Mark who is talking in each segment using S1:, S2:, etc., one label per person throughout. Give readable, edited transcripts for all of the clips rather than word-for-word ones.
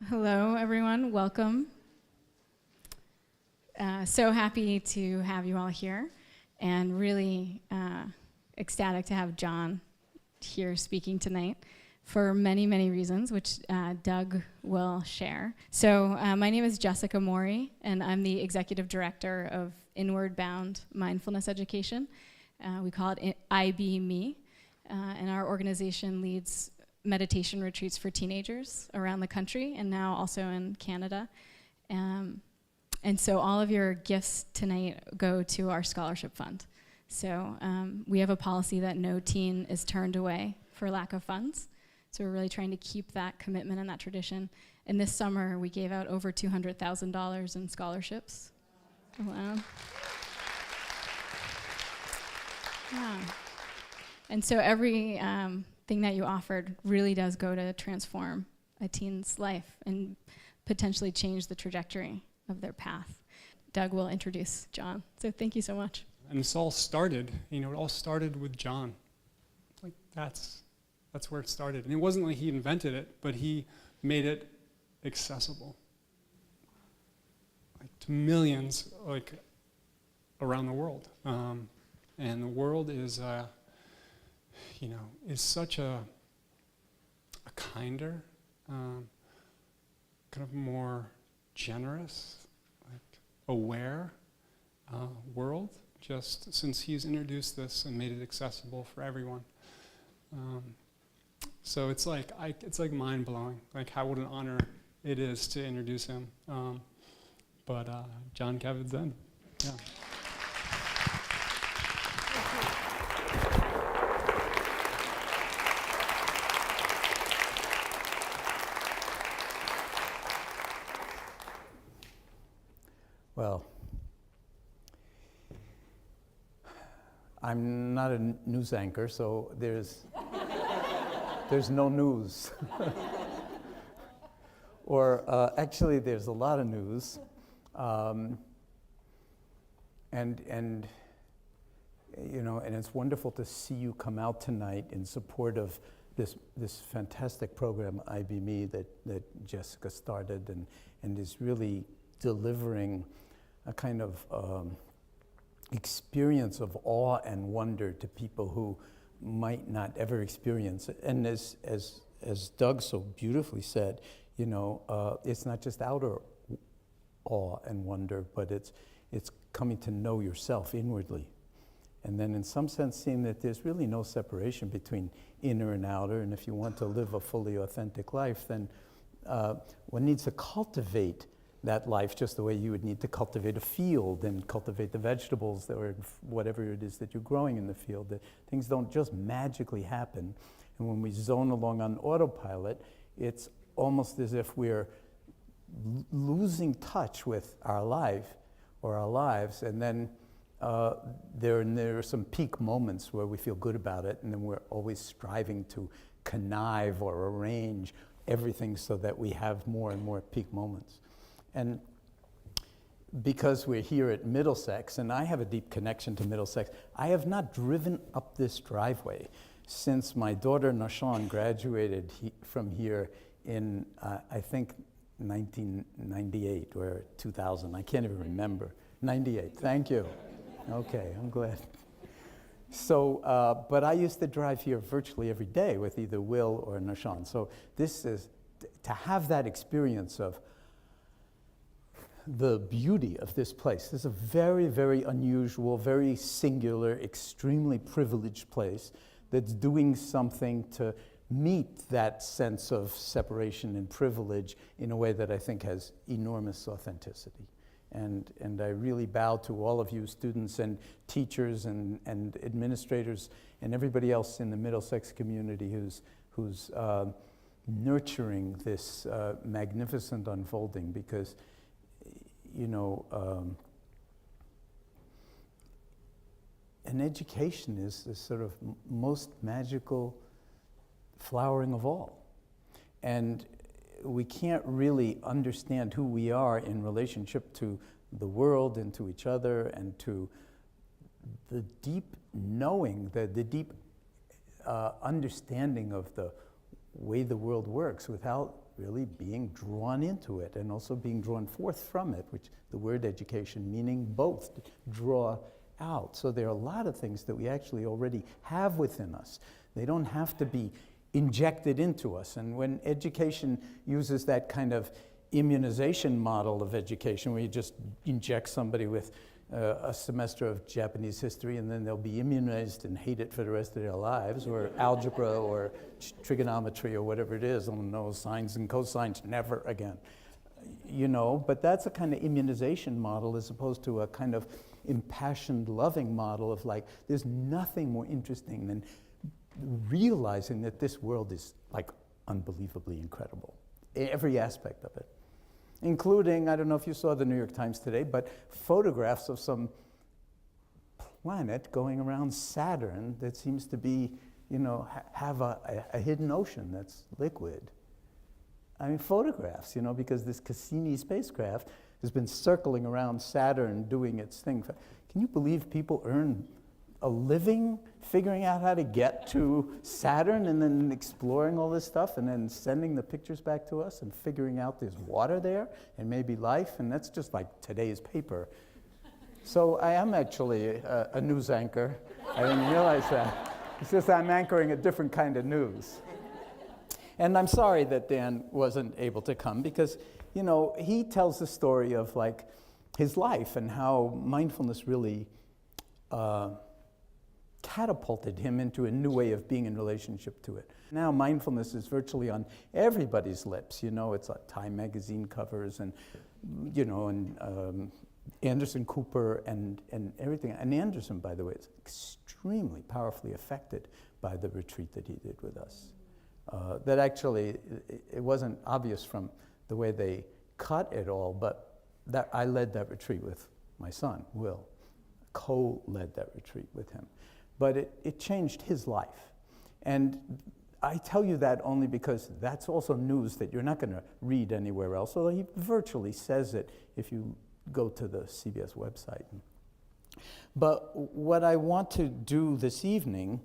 S1: Hello, everyone. Welcome. So happy to have you all here, and really ecstatic to have Jon here speaking tonight for many, many reasons, which Doug will share. So my name is Jessica Mori, and I'm the Executive Director of Inward Bound Mindfulness Education. We call it IB-Me, and our organization leads meditation retreats for teenagers around the country and now also in Canada. And so all of your gifts tonight go to our scholarship fund. So we have a policy that no teen is turned away for lack of funds. So we're really trying to keep that commitment and that tradition. And this summer we gave out over $200,000 in scholarships. Wow. Yeah. And so every thing that you offered really does go to transform a teen's life and potentially change the trajectory of their path. Doug will introduce Jon. So thank you so much.
S2: And this all started, it all started with Jon. Like that's where it started. And it wasn't like he invented it, but he made it accessible. Like to millions, like around the world. And the world is is such a kinder, kind of more generous, like aware world, just since he's introduced this and made it accessible for everyone. So it's like mind-blowing, like how what an honor it is to introduce him. But Jon Kabat-Zinn, yeah.
S3: Well, I'm not a news anchor, so there's no news. Or actually, there's a lot of news, and it's wonderful to see you come out tonight in support of this fantastic program IB-Me that Jessica started and is really delivering a kind of experience of awe and wonder to people who might not ever experience it. And as Doug so beautifully said, it's not just outer awe and wonder, but it's coming to know yourself inwardly. And then in some sense seeing that there's really no separation between inner and outer, and if you want to live a fully authentic life, then one needs to cultivate that life just the way you would need to cultivate a field and cultivate the vegetables or whatever it is that you're growing in the field. That things don't just magically happen. And when we zone along on autopilot, it's almost as if we're losing touch with our life or our lives, and then there are some peak moments where we feel good about it, and then we're always striving to connive or arrange everything so that we have more and more peak moments. And because we're here at Middlesex, and I have a deep connection to Middlesex, I have not driven up this driveway since my daughter Nashan graduated from here in, I think, 1998 or 2000. I can't even remember. 98, thank you. Okay, I'm glad. So, but I used to drive here virtually every day with either Will or Nashan. So this is, to have that experience of the beauty of this place. This is a very, very unusual, very singular, extremely privileged place that's doing something to meet that sense of separation and privilege in a way that I think has enormous authenticity. And I really bow to all of you students and teachers and administrators and everybody else in the Middlesex community who's nurturing this magnificent unfolding, because an education is the sort of most magical flowering of all. And we can't really understand who we are in relationship to the world and to each other and to the deep knowing, the deep understanding of the way the world works without really being drawn into it and also being drawn forth from it, which the word education meaning both, draw out. So there are a lot of things that we actually already have within us. They don't have to be injected into us. And when education uses that kind of immunization model of education, where you just inject somebody with a semester of Japanese history and then they'll be immunized and hate it for the rest of their lives, or algebra or trigonometry or whatever it is, oh no, sines and cosines, never again. You know, but that's a kind of immunization model as opposed to a kind of impassioned, loving model of like, there's nothing more interesting than realizing that this world is like unbelievably incredible, every aspect of it. Including, I don't know if you saw the New York Times today, but photographs of some planet going around Saturn that seems to be, you know, have a hidden ocean that's liquid. I mean, photographs, you know, because this Cassini spacecraft has been circling around Saturn doing its thing. Can you believe people earn a living figuring out how to get to Saturn and then exploring all this stuff and then sending the pictures back to us and figuring out there's water there and maybe life, and that's just like today's paper. So I am actually a news anchor. I didn't realize that. It's just I'm anchoring a different kind of news. And I'm sorry that Dan wasn't able to come because, you know, he tells the story of like his life and how mindfulness really catapulted him into a new way of being in relationship to it. Now mindfulness is virtually on everybody's lips. You know, it's like Time magazine covers and, you know, and Anderson Cooper and everything. And Anderson, by the way, is extremely powerfully affected by the retreat that he did with us. That actually, it wasn't obvious from the way they cut it all, but that I led that retreat with my son, Will, co-led that retreat with him. But it changed his life. And I tell you that only because that's also news that you're not going to read anywhere else, although he virtually says it if you go to the CBS website. But what I want to do this evening,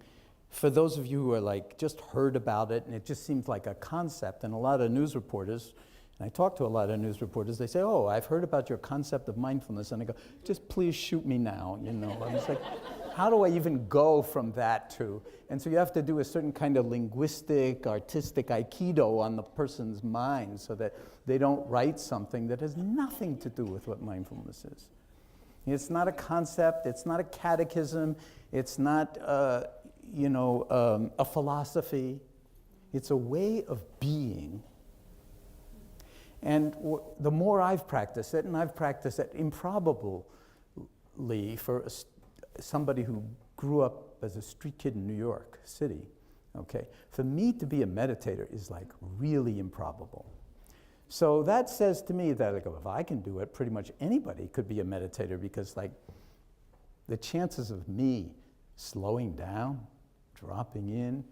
S3: for those of you who are like just heard about it and it just seems like a concept, and a lot of news reporters, and I talk to a lot of news reporters, they say, oh, I've heard about your concept of mindfulness, and I go, just please shoot me now, you know. I'm just like, how do I even go from that to? And so you have to do a certain kind of linguistic, artistic aikido on the person's mind so that they don't write something that has nothing to do with what mindfulness is. It's not a concept, it's not a catechism, it's not a philosophy. It's a way of being. And the more I've practiced it, and I've practiced it improbably for somebody who grew up as a street kid in New York City, okay? For me to be a meditator is like really improbable. So that says to me that like, if I can do it, pretty much anybody could be a meditator, because like the chances of me slowing down, dropping in,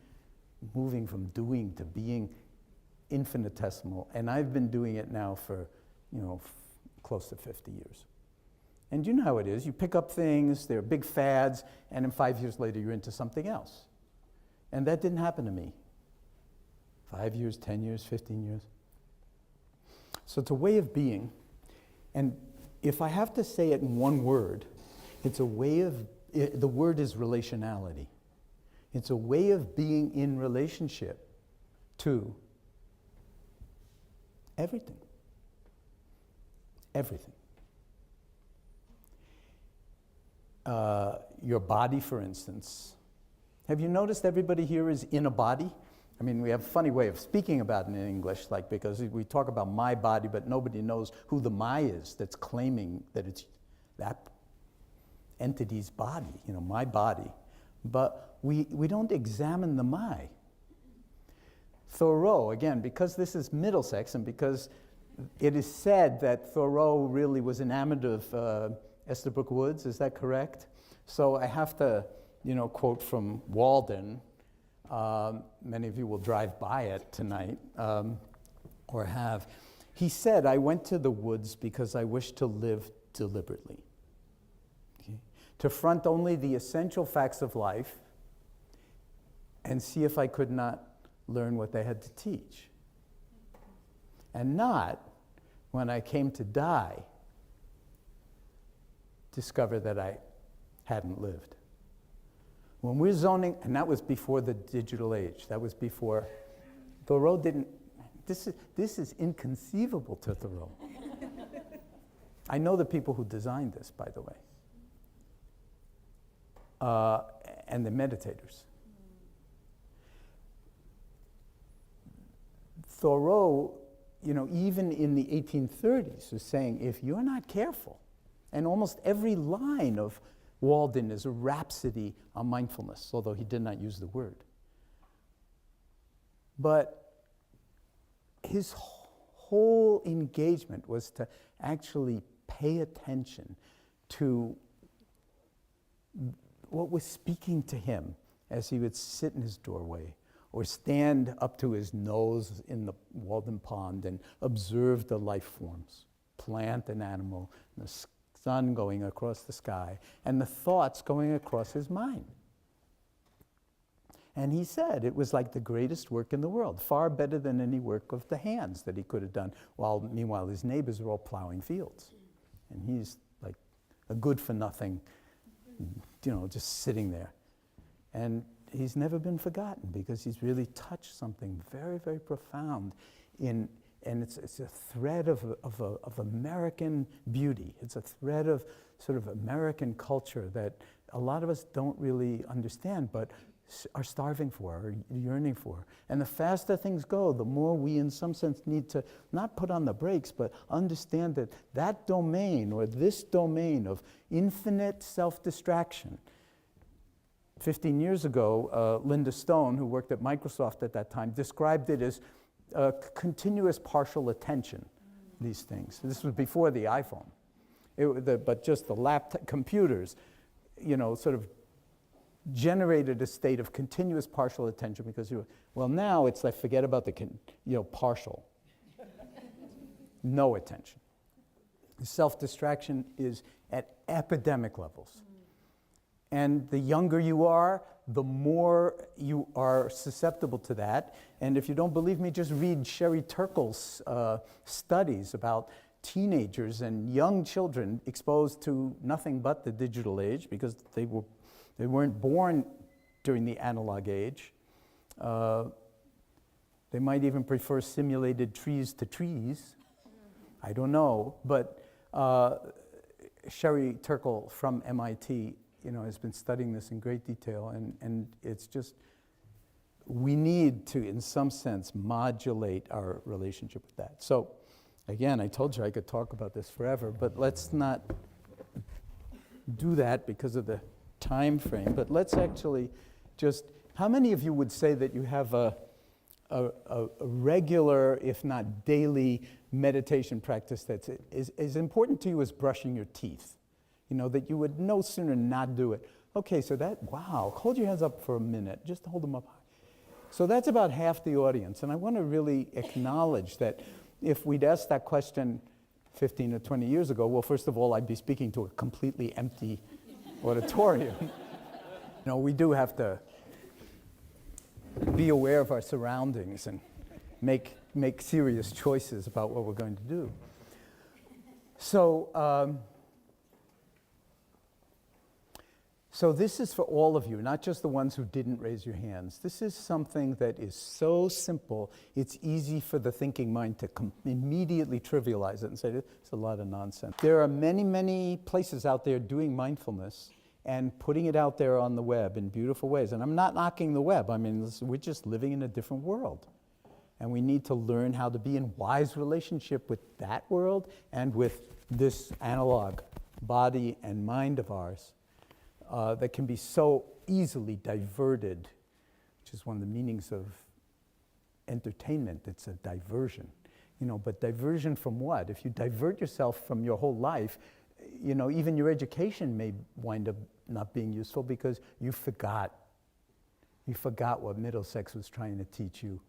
S3: moving from doing to being, infinitesimal. And I've been doing it now for, you know, close to 50 years. And you know how it is. You pick up things, they're big fads, and then 5 years later you're into something else. And that didn't happen to me. 5 years, 10 years, 15 years. So it's a way of being. And if I have to say it in one word, it's a way of, the word is relationality. It's a way of being in relationship to everything. Everything. Your body, for instance. Have you noticed everybody here is in a body? I mean, we have a funny way of speaking about it in English, like, because we talk about my body, but nobody knows who the my is that's claiming that it's that entity's body, you know, my body. But we don't examine the my. Thoreau, again, because this is Middlesex, and because it is said that Thoreau really was enamored of Estabrook Woods, is that correct? So I have to, you know, quote from Walden. Many of you will drive by it tonight, or have. He said, I went to the woods because I wished to live deliberately. Okay? To front only the essential facts of life and see if I could not learn what they had to teach. and not, when I came to die, discover that I hadn't lived. When we're zoning, and that was before the digital age, that was before, Thoreau didn't, this is inconceivable to Thoreau. I know the people who designed this, by the way, and the meditators. Thoreau, even in the 1830s, was saying, if you're not careful, and almost every line of Walden is a rhapsody on mindfulness, although he did not use the word. But his whole engagement was to actually pay attention to what was speaking to him as he would sit in his doorway or stand up to his nose in the Walden Pond and observe the life forms, plant and animal, and the sun going across the sky, and the thoughts going across his mind. And he said it was like the greatest work in the world, far better than any work of the hands that he could have done, while meanwhile his neighbors are all plowing fields. And he's like a good-for-nothing, just sitting there. And he's never been forgotten because he's really touched something very, very profound and it's a thread of American beauty. It's a thread of sort of American culture that a lot of us don't really understand, but are starving for, or yearning for. And the faster things go, the more we in some sense need to not put on the brakes, but understand that that domain, or this domain of infinite self-distraction. 15 years ago, Linda Stone, who worked at Microsoft at that time, described it as continuous partial attention, these things. This was before the iPhone. But just the laptop computers, sort of generated a state of continuous partial attention because now it's like forget about the partial. No attention. Self-distraction is at epidemic levels. And the younger you are, the more you are susceptible to that. And if you don't believe me, just read Sherry Turkle's studies about teenagers and young children exposed to nothing but the digital age because they weren't born during the analog age. They might even prefer simulated trees to trees. I don't know, but Sherry Turkle from MIT has been studying this in great detail, and it's just, we need to, in some sense, modulate our relationship with that. So, again, I told you I could talk about this forever, but let's not do that because of the time frame. But let's actually just, how many of you would say that you have a regular, if not daily, meditation practice that's as important to you as brushing your teeth? That you would no sooner not do it. Okay, so hold your hands up for a minute. Just hold them up high. So that's about half the audience. And I want to really acknowledge that if we'd asked that question 15 or 20 years ago, well, first of all, I'd be speaking to a completely empty auditorium. We do have to be aware of our surroundings and make serious choices about what we're going to do. So this is for all of you, not just the ones who didn't raise your hands. This is something that is so simple, it's easy for the thinking mind to immediately trivialize it and say, it's a lot of nonsense. There are many, many places out there doing mindfulness and putting it out there on the web in beautiful ways. And I'm not knocking the web. I mean, we're just living in a different world. And we need to learn how to be in wise relationship with that world and with this analog body and mind of ours. That can be so easily diverted, which is one of the meanings of entertainment. It's a diversion, but diversion from what? If you divert yourself from your whole life, even your education may wind up not being useful because you forgot what Middlesex was trying to teach you,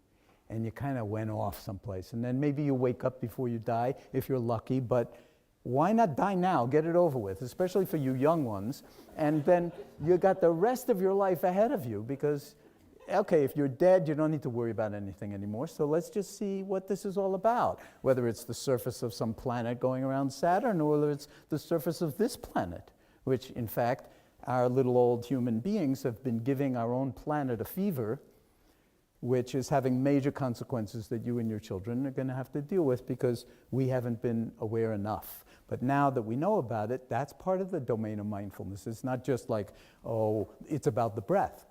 S3: and you kind of went off someplace. And then maybe you wake up before you die, if you're lucky, but why not die now? Get it over with, especially for you young ones. And then you got the rest of your life ahead of you because okay, if you're dead, you don't need to worry about anything anymore. So let's just see what this is all about. Whether it's the surface of some planet going around Saturn, or whether it's the surface of this planet, which in fact, our little old human beings have been giving our own planet a fever, which is having major consequences that you and your children are going to have to deal with because we haven't been aware enough. But now that we know about it, that's part of the domain of mindfulness. It's not just like, oh, it's about the breath.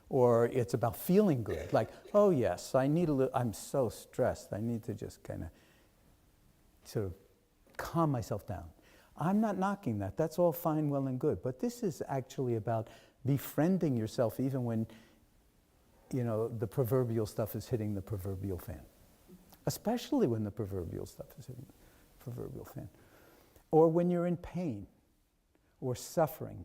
S3: Or it's about feeling good. Like, oh yes, I'm so stressed. I need to just kind of sort of calm myself down. I'm not knocking that. That's all fine, well, and good. But this is actually about befriending yourself even when, the proverbial stuff is hitting the proverbial fan. Especially when the proverbial stuff is hitting the proverbial fan. Or when you're in pain or suffering,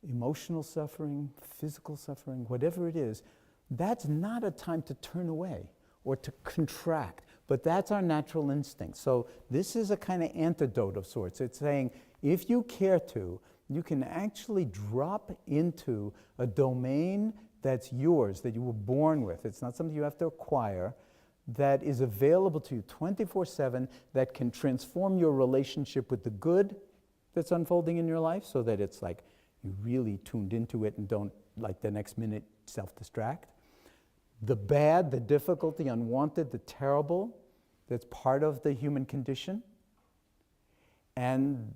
S3: emotional suffering, physical suffering, whatever it is, that's not a time to turn away or to contract, but that's our natural instinct. So this is a kind of antidote of sorts. It's saying, if you care to, you can actually drop into a domain that's yours, that you were born with. It's not something you have to acquire, that is available to you 24/7, that can transform your relationship with the good that's unfolding in your life, so that it's like you really tuned into it and don't, like the next minute, self-distract. The bad, the difficult, the unwanted, the terrible, that's part of the human condition. And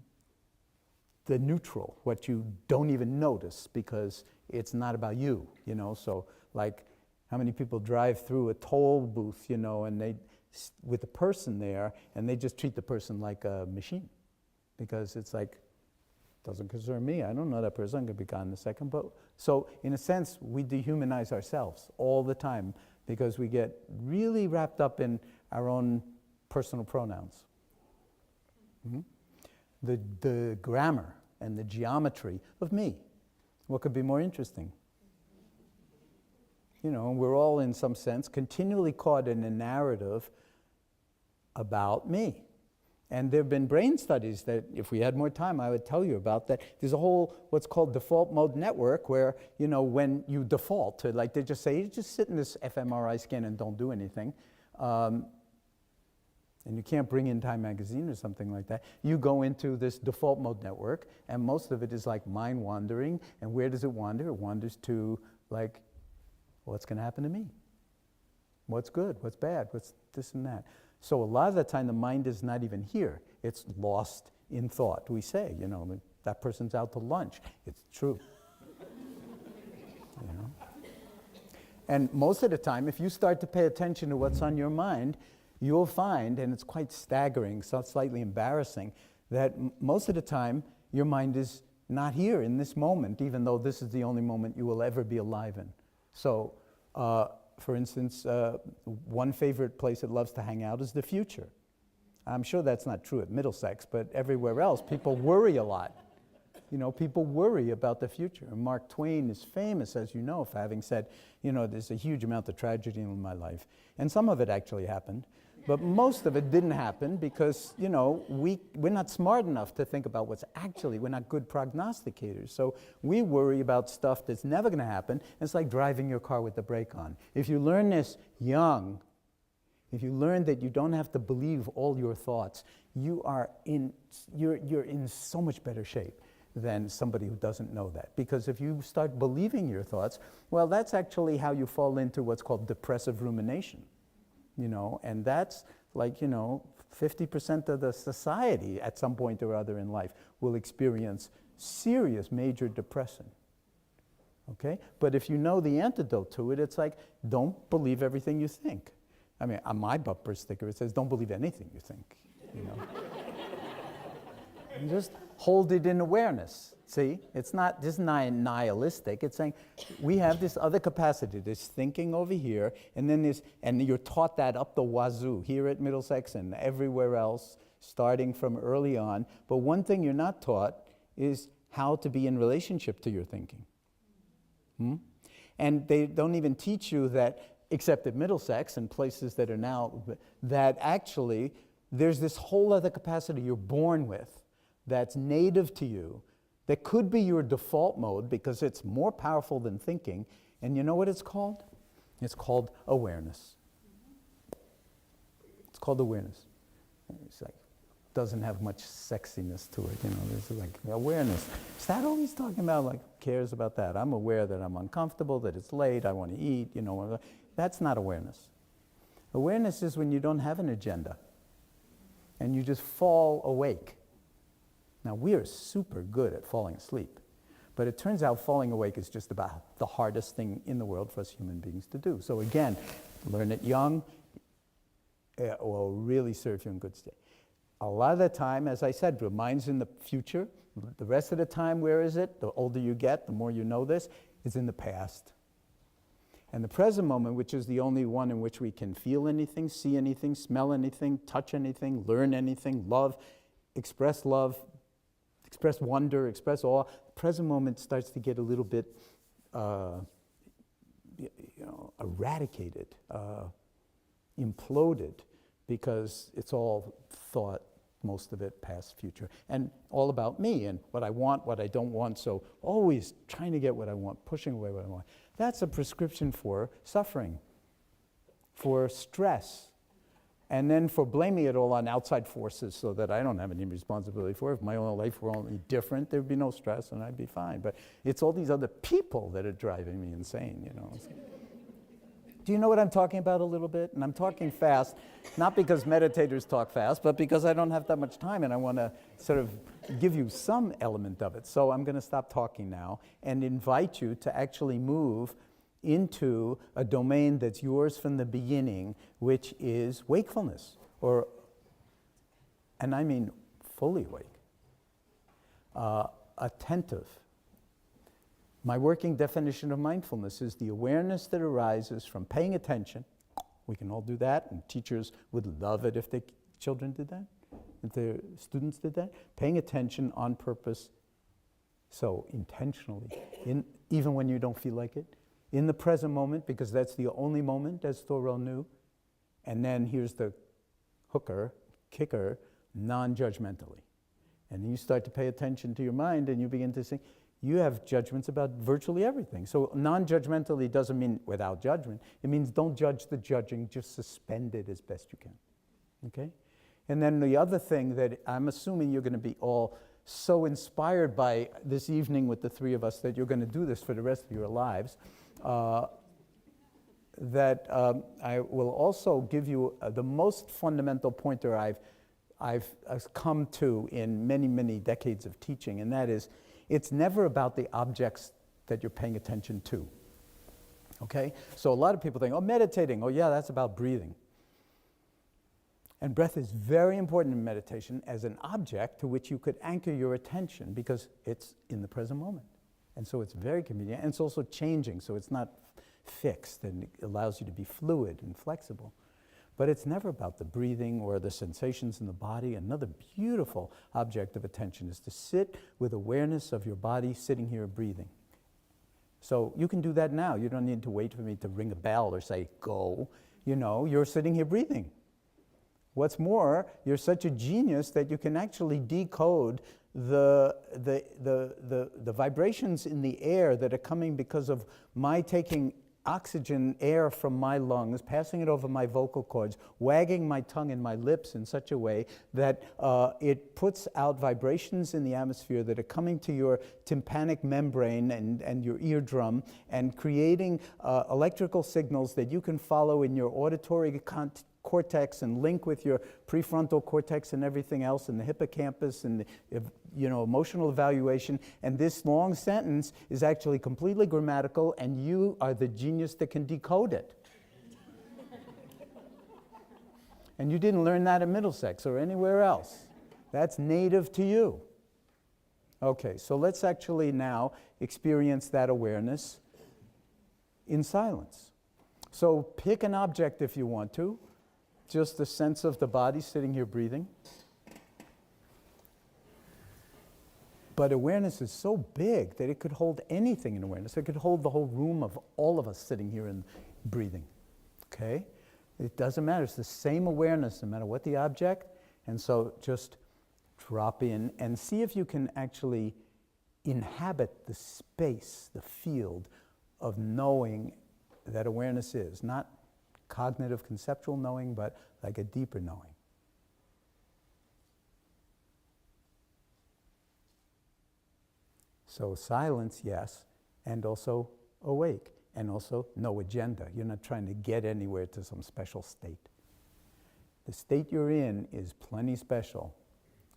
S3: the neutral, what you don't even notice because it's not about you, So like, how many people drive through a toll booth, and they, with a person there, and they just treat the person like a machine. Because it's like, doesn't concern me, I don't know that person, I'm going to be gone in a second. But so in a sense, we dehumanize ourselves all the time because we get really wrapped up in our own personal pronouns. The grammar and the geometry of me, what could be more interesting? We're all in some sense continually caught in a narrative about me. And there have been brain studies that, if we had more time, I would tell you about that. There's a whole, what's called default mode network, where, when you default to, like, they just say, you just sit in this fMRI scan and don't do anything. And you can't bring in Time magazine or something like that. You go into this default mode network, and most of it is like mind wandering. And where does it wander? It wanders to, like, what's going to happen to me? What's good? What's bad? What's this and that? So a lot of the time, the mind is not even here. It's lost in thought. We say, that person's out to lunch. It's true. And most of the time, if you start to pay attention to what's on your mind, you'll find, and it's quite staggering, so slightly embarrassing, that most of the time, your mind is not here in this moment, even though this is the only moment you will ever be alive in. So, for instance, one favorite place it loves to hang out is the future. I'm sure that's not true at Middlesex, but everywhere else, people worry a lot. People worry about the future. And Mark Twain is famous, as you know, for having said, there's a huge amount of tragedy in my life. And some of it actually happened. But most of it didn't happen because, we're not smart enough to think about we're not good prognosticators. So we worry about stuff that's never going to happen. It's like driving your car with the brake on. If you learn this young, if you learn that you don't have to believe all your thoughts, you're in so much better shape than somebody who doesn't know that. Because if you start believing your thoughts, well, that's actually how you fall into what's called depressive rumination. And that's like, 50% of the society at some point or other in life will experience serious major depression. Okay? But if you know the antidote to it, it's like, don't believe everything you think. I mean, on my bumper sticker, it says, don't believe anything you think, And just hold it in awareness. See, it's not just nihilistic. It's saying we have this other capacity, this thinking over here, and then and you're taught that up the wazoo here at Middlesex and everywhere else, starting from early on. But one thing you're not taught is how to be in relationship to your thinking. And they don't even teach you that, except at Middlesex and places that are now, that actually there's this whole other capacity you're born with that's native to you that could be your default mode because it's more powerful than thinking. And you know what it's called? It's called awareness. It's called awareness. It's like, doesn't have much sexiness to it, there's like awareness. Is that all he's talking about? Like, who cares about that? I'm aware that I'm uncomfortable, that it's late, I want to eat, That's not awareness. Awareness is when you don't have an agenda and you just fall awake. Now, we are super good at falling asleep, but it turns out falling awake is just about the hardest thing in the world for us human beings to do. So again, learn it young, it will really serve you in good stead. A lot of the time, as I said, your mind's in the future. The rest of the time, where is it? The older you get, the more you know this, is in the past. And the present moment, which is the only one in which we can feel anything, see anything, smell anything, touch anything, learn anything, love, express wonder, express awe, the present moment starts to get a little bit eradicated, imploded, because it's all thought, most of it past, future, and all about me and what I want, what I don't want. So always trying to get what I want, pushing away what I want. That's a prescription for suffering, for stress, and then for blaming it all on outside forces so that I don't have any responsibility for it. If my own life were only different, there'd be no stress and I'd be fine. But it's all these other people that are driving me insane, Do you know what I'm talking about a little bit? And I'm talking fast, not because meditators talk fast, but because I don't have that much time and I want to sort of give you some element of it. So I'm going to stop talking now and invite you to actually move into a domain that's yours from the beginning, which is wakefulness, and I mean fully awake, attentive. My working definition of mindfulness is the awareness that arises from paying attention. We can all do that, and teachers would love it if their children did that, if their students did that. Paying attention on purpose, so intentionally, even when you don't feel like it, in the present moment, because that's the only moment, as Thoreau knew. And then here's the kicker, non-judgmentally. And you start to pay attention to your mind, and you begin to think, you have judgments about virtually everything. So non-judgmentally doesn't mean without judgment. It means don't judge the judging, just suspend it as best you can, okay? And then the other thing that I'm assuming you're going to be all so inspired by this evening with the three of us that you're going to do this for the rest of your lives, that I will also give you the most fundamental pointer I've come to in many, many decades of teaching, and that is, it's never about the objects that you're paying attention to, okay? So a lot of people think, meditating, yeah, that's about breathing. And breath is very important in meditation as an object to which you could anchor your attention because it's in the present moment. And so it's very convenient, and it's also changing, so it's not fixed, and it allows you to be fluid and flexible. But it's never about the breathing or the sensations in the body. Another beautiful object of attention is to sit with awareness of your body sitting here breathing. So you can do that now. You don't need to wait for me to ring a bell or say, go. You're sitting here breathing. What's more, you're such a genius that you can actually decode the vibrations in the air that are coming because of my taking oxygen, air from my lungs, passing it over my vocal cords, wagging my tongue and my lips in such a way that it puts out vibrations in the atmosphere that are coming to your tympanic membrane and your eardrum and creating electrical signals that you can follow in your auditory cortex and link with your prefrontal cortex and everything else, and the hippocampus and emotional evaluation. And this long sentence is actually completely grammatical, and you are the genius that can decode it. And you didn't learn that at Middlesex or anywhere else. That's native to you. Okay, so let's actually now experience that awareness in silence. So pick an object if you want to. Just the sense of the body sitting here breathing. But awareness is so big that it could hold anything in awareness. It could hold the whole room of all of us sitting here and breathing. Okay? It doesn't matter. It's the same awareness no matter what the object. And so just drop in and see if you can actually inhabit the space, the field of knowing that awareness is. Not cognitive, conceptual knowing, but like a deeper knowing. So silence, yes, and also awake, and also no agenda. You're not trying to get anywhere to some special state. The state you're in is plenty special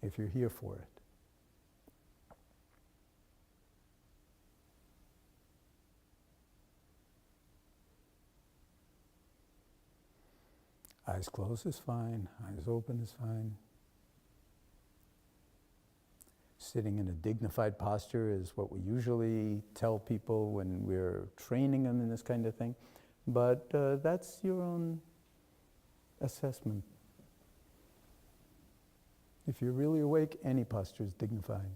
S3: if you're here for it. Eyes closed is fine, eyes open is fine. Sitting in a dignified posture is what we usually tell people when we're training them in this kind of thing. But that's your own assessment. If you're really awake, any posture is dignified.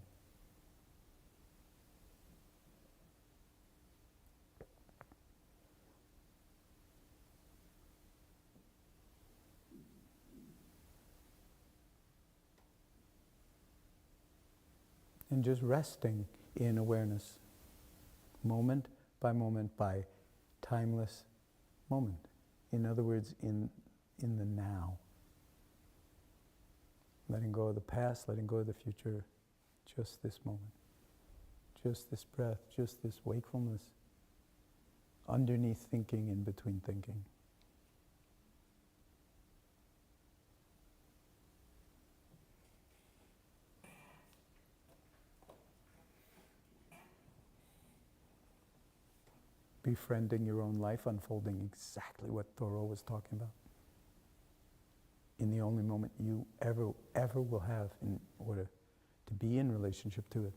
S3: And just resting in awareness, moment by timeless moment. In other words, in the now. Letting go of the past, letting go of the future, just this moment. Just this breath, just this wakefulness. Underneath thinking, in between thinking. Befriending your own life, unfolding exactly what Thoreau was talking about. In the only moment you ever will have in order to be in relationship to it.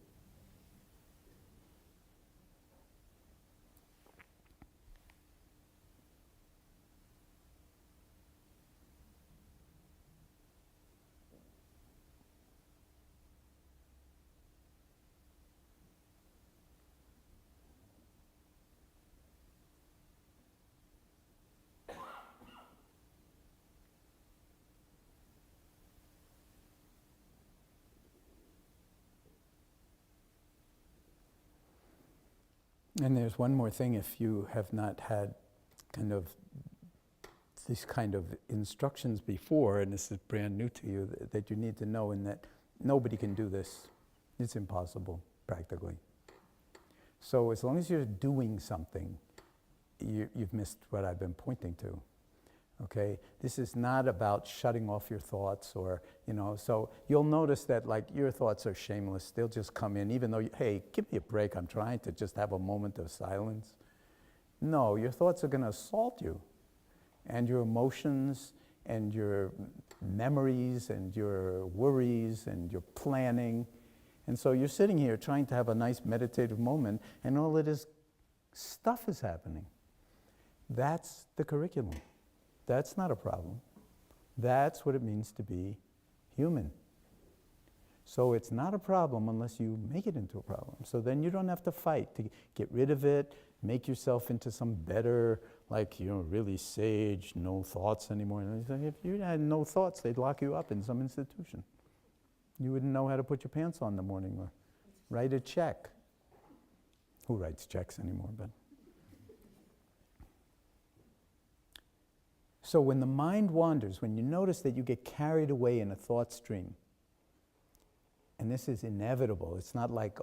S3: And there's one more thing, if you have not had these kind of instructions before, and this is brand new to you, that you need to know, and that nobody can do this. It's impossible, practically. So as long as you're doing something, you've missed what I've been pointing to. Okay, this is not about shutting off your thoughts, or, so you'll notice that like your thoughts are shameless. They'll just come in, even though, hey, give me a break, I'm trying to just have a moment of silence. No, your thoughts are going to assault you, and your emotions, and your memories, and your worries, and your planning. And so you're sitting here trying to have a nice meditative moment, and all of this stuff is happening. That's the curriculum. That's not a problem. That's what it means to be human. So it's not a problem unless you make it into a problem. So then you don't have to fight to get rid of it, make yourself into some better, like, really sage, no thoughts anymore. And if you had no thoughts, they'd lock you up in some institution. You wouldn't know how to put your pants on in the morning or write a check. Who writes checks anymore? But so when the mind wanders, when you notice that you get carried away in a thought stream, and this is inevitable, it's not like,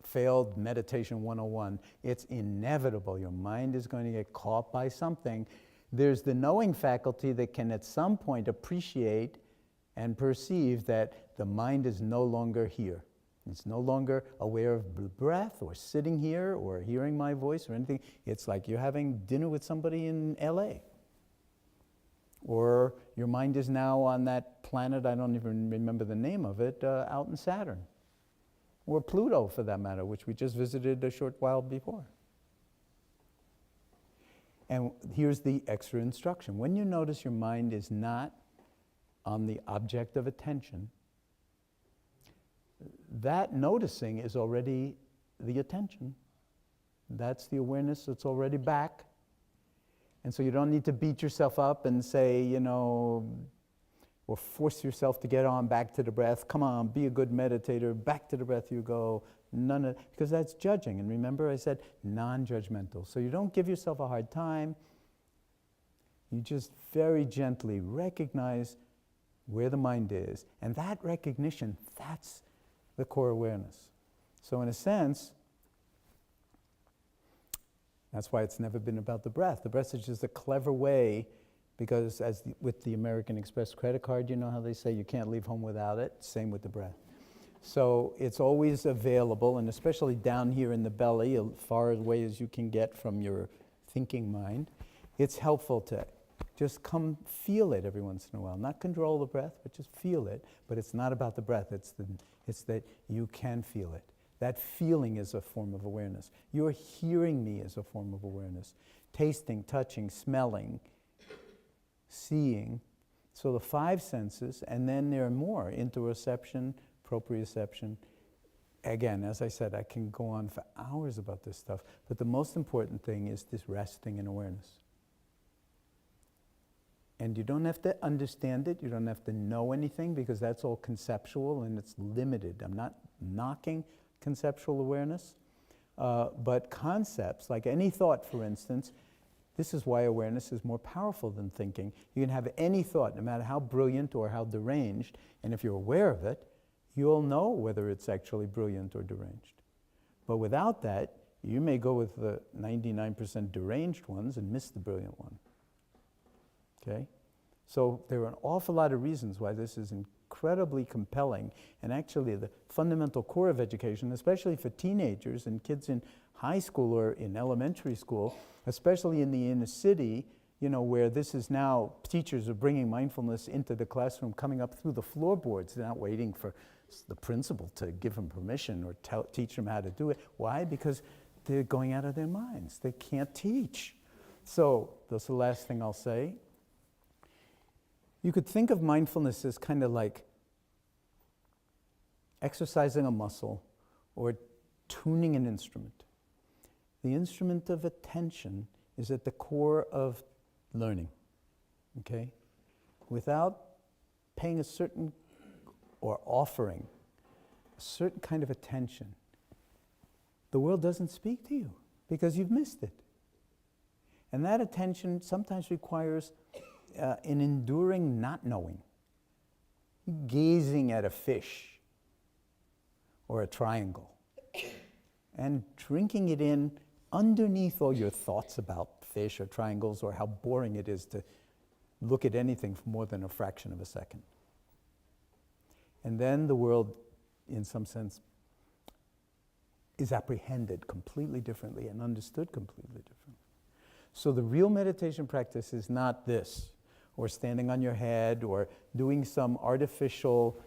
S3: failed meditation 101, it's inevitable. Your mind is going to get caught by something. There's the knowing faculty that can at some point appreciate and perceive that the mind is no longer here. It's no longer aware of the breath or sitting here or hearing my voice or anything. It's like you're having dinner with somebody in LA. Or your mind is now on that planet, I don't even remember the name of it, out in Saturn. Or Pluto, for that matter, which we just visited a short while before. And here's the extra instruction. When you notice your mind is not on the object of attention, that noticing is already the attention. That's the awareness that's already back. And so you don't need to beat yourself up and say, or or force yourself to get on back to the breath. Come on, be a good meditator. Back to the breath you go. None of, because that's judging. And remember I said non-judgmental. So you don't give yourself a hard time. You just very gently recognize where the mind is. And that recognition, that's the core awareness. So in a sense, that's why it's never been about the breath. The breath is just a clever way, because with the American Express credit card, you know how they say you can't leave home without it? Same with the breath. So it's always available, and especially down here in the belly, as far away as you can get from your thinking mind, it's helpful to just come feel it every once in a while. Not control the breath, but just feel it. But it's not about the breath, it's that you can feel it. That feeling is a form of awareness. Your hearing me is a form of awareness. Tasting, touching, smelling, seeing. So the 5 senses, and then there are more: interoception, proprioception. Again, as I said, I can go on for hours about this stuff, but the most important thing is this resting in awareness. And you don't have to understand it, you don't have to know anything, because that's all conceptual and it's limited. I'm not knocking conceptual awareness, but concepts, like any thought, for instance, this is why awareness is more powerful than thinking. You can have any thought, no matter how brilliant or how deranged, and if you're aware of it, you'll know whether it's actually brilliant or deranged. But without that, you may go with the 99% deranged ones and miss the brilliant one. Okay? So there are an awful lot of reasons why this is incredibly compelling, and actually the fundamental core of education, especially for teenagers and kids in high school or in elementary school, especially in the inner city, you know, where this is now, teachers are bringing mindfulness into the classroom, coming up through the floorboards. They're not waiting for the principal to give them permission or teach them how to do it. Why? Because they're going out of their minds. They can't teach. So that's the last thing I'll say. You could think of mindfulness as kind of like exercising a muscle or tuning an instrument. The instrument of attention is at the core of learning, okay? Without paying a certain, or offering a certain kind of attention, the world doesn't speak to you because you've missed it. And that attention sometimes requires an enduring not knowing. Gazing at a fish or a triangle and drinking it in underneath all your thoughts about fish or triangles or how boring it is to look at anything for more than a fraction of a second. And then the world, in some sense, is apprehended completely differently and understood completely differently. So the real meditation practice is not this, or standing on your head, or doing some artificial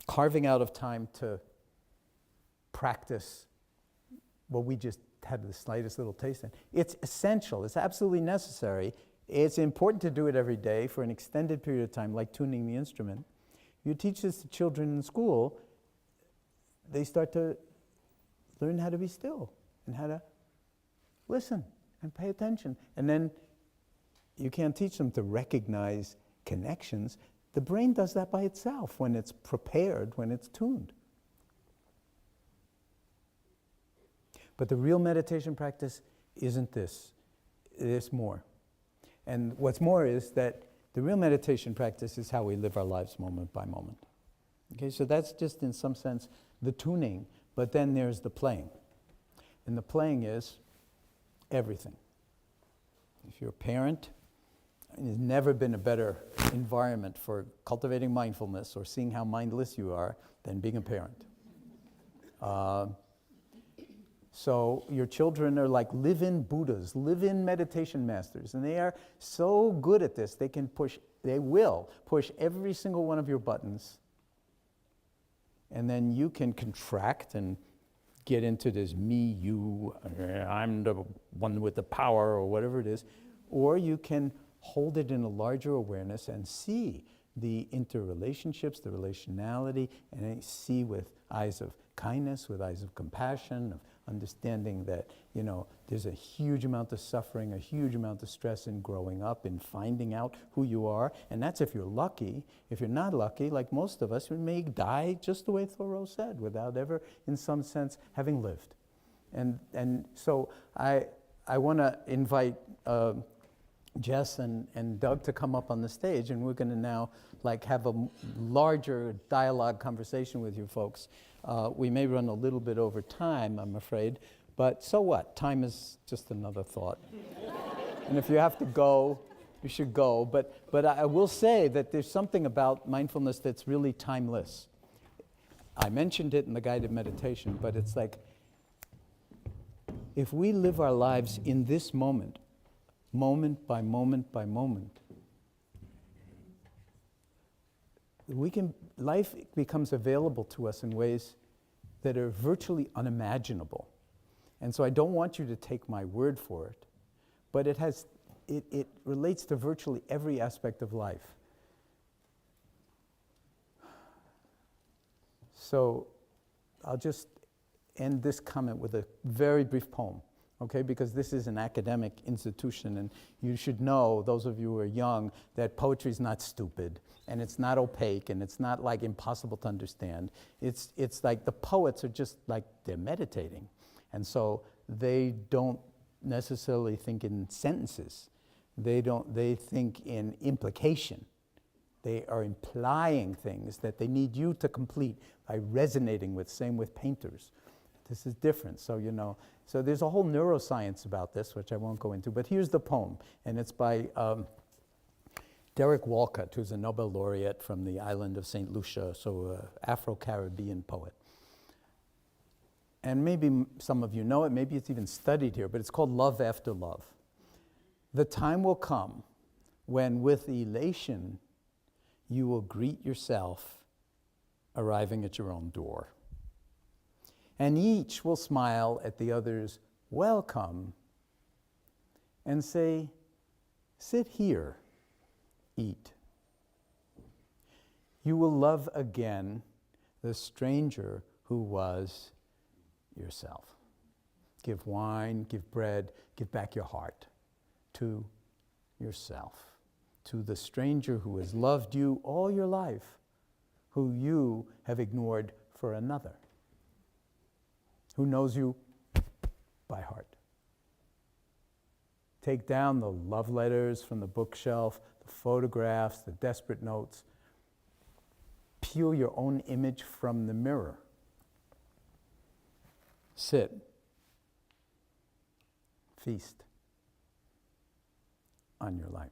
S3: carving out of time to practice what we just had the slightest little taste in. It's essential, it's absolutely necessary. It's important to do it every day for an extended period of time, like tuning the instrument. You teach this to children in school, they start to learn how to be still and how to listen and pay attention. And then you can't teach them to recognize connections. The brain does that by itself when it's prepared, when it's tuned. But the real meditation practice isn't this. It's more. And what's more is that the real meditation practice is how we live our lives moment by moment. Okay, so that's just in some sense the tuning, but then there's the playing. And the playing is everything. If you're a parent, there's never been a better environment for cultivating mindfulness or seeing how mindless you are than being a parent. So your children are like live-in Buddhas, live-in meditation masters, and they are so good at this, they will push every single one of your buttons, and then you can contract and get into this me, you, I'm the one with the power, or whatever it is, or you can hold it in a larger awareness and see the interrelationships, the relationality, and see with eyes of kindness, with eyes of compassion, of understanding that, there's a huge amount of suffering, a huge amount of stress in growing up, in finding out who you are, and that's if you're lucky. If you're not lucky, like most of us, we may die just the way Thoreau said, without ever, in some sense, having lived. And so I want to invite Jess and Doug to come up on the stage, and we're going to now have a larger dialogue conversation with you folks. We may run a little bit over time, I'm afraid, but so what? Time is just another thought. And if you have to go, you should go. But I will say that there's something about mindfulness that's really timeless. I mentioned it in the guided meditation, but it's like, if we live our lives in this moment, moment by moment by moment, life becomes available to us in ways that are virtually unimaginable. And so I don't want you to take my word for it, but it relates to virtually every aspect of life. So I'll just end this comment with a very brief poem, okay? Because this is an academic institution, and you should know, those of you who are young, that poetry is not stupid, and it's not opaque, and it's not impossible to understand. It's like the poets are just they're meditating. And so they don't necessarily think in sentences. They think in implication. They are implying things that they need you to complete by resonating with, same with painters. This is different. So, so there's a whole neuroscience about this, which I won't go into. But here's the poem, and it's by Derek Walcott, who's a Nobel laureate from the island of St. Lucia, so an Afro-Caribbean poet. And maybe some of you know it, maybe it's even studied here, but it's called Love After Love. The time will come when with elation you will greet yourself arriving at your own door. And each will smile at the other's welcome and say, sit here, eat. You will love again the stranger who was yourself. Give wine, give bread, give back your heart to yourself, to the stranger who has loved you all your life, who you have ignored for another, who knows you by heart. Take down the love letters from the bookshelf, the photographs, the desperate notes. Peel your own image from the mirror. Sit. Feast on your life.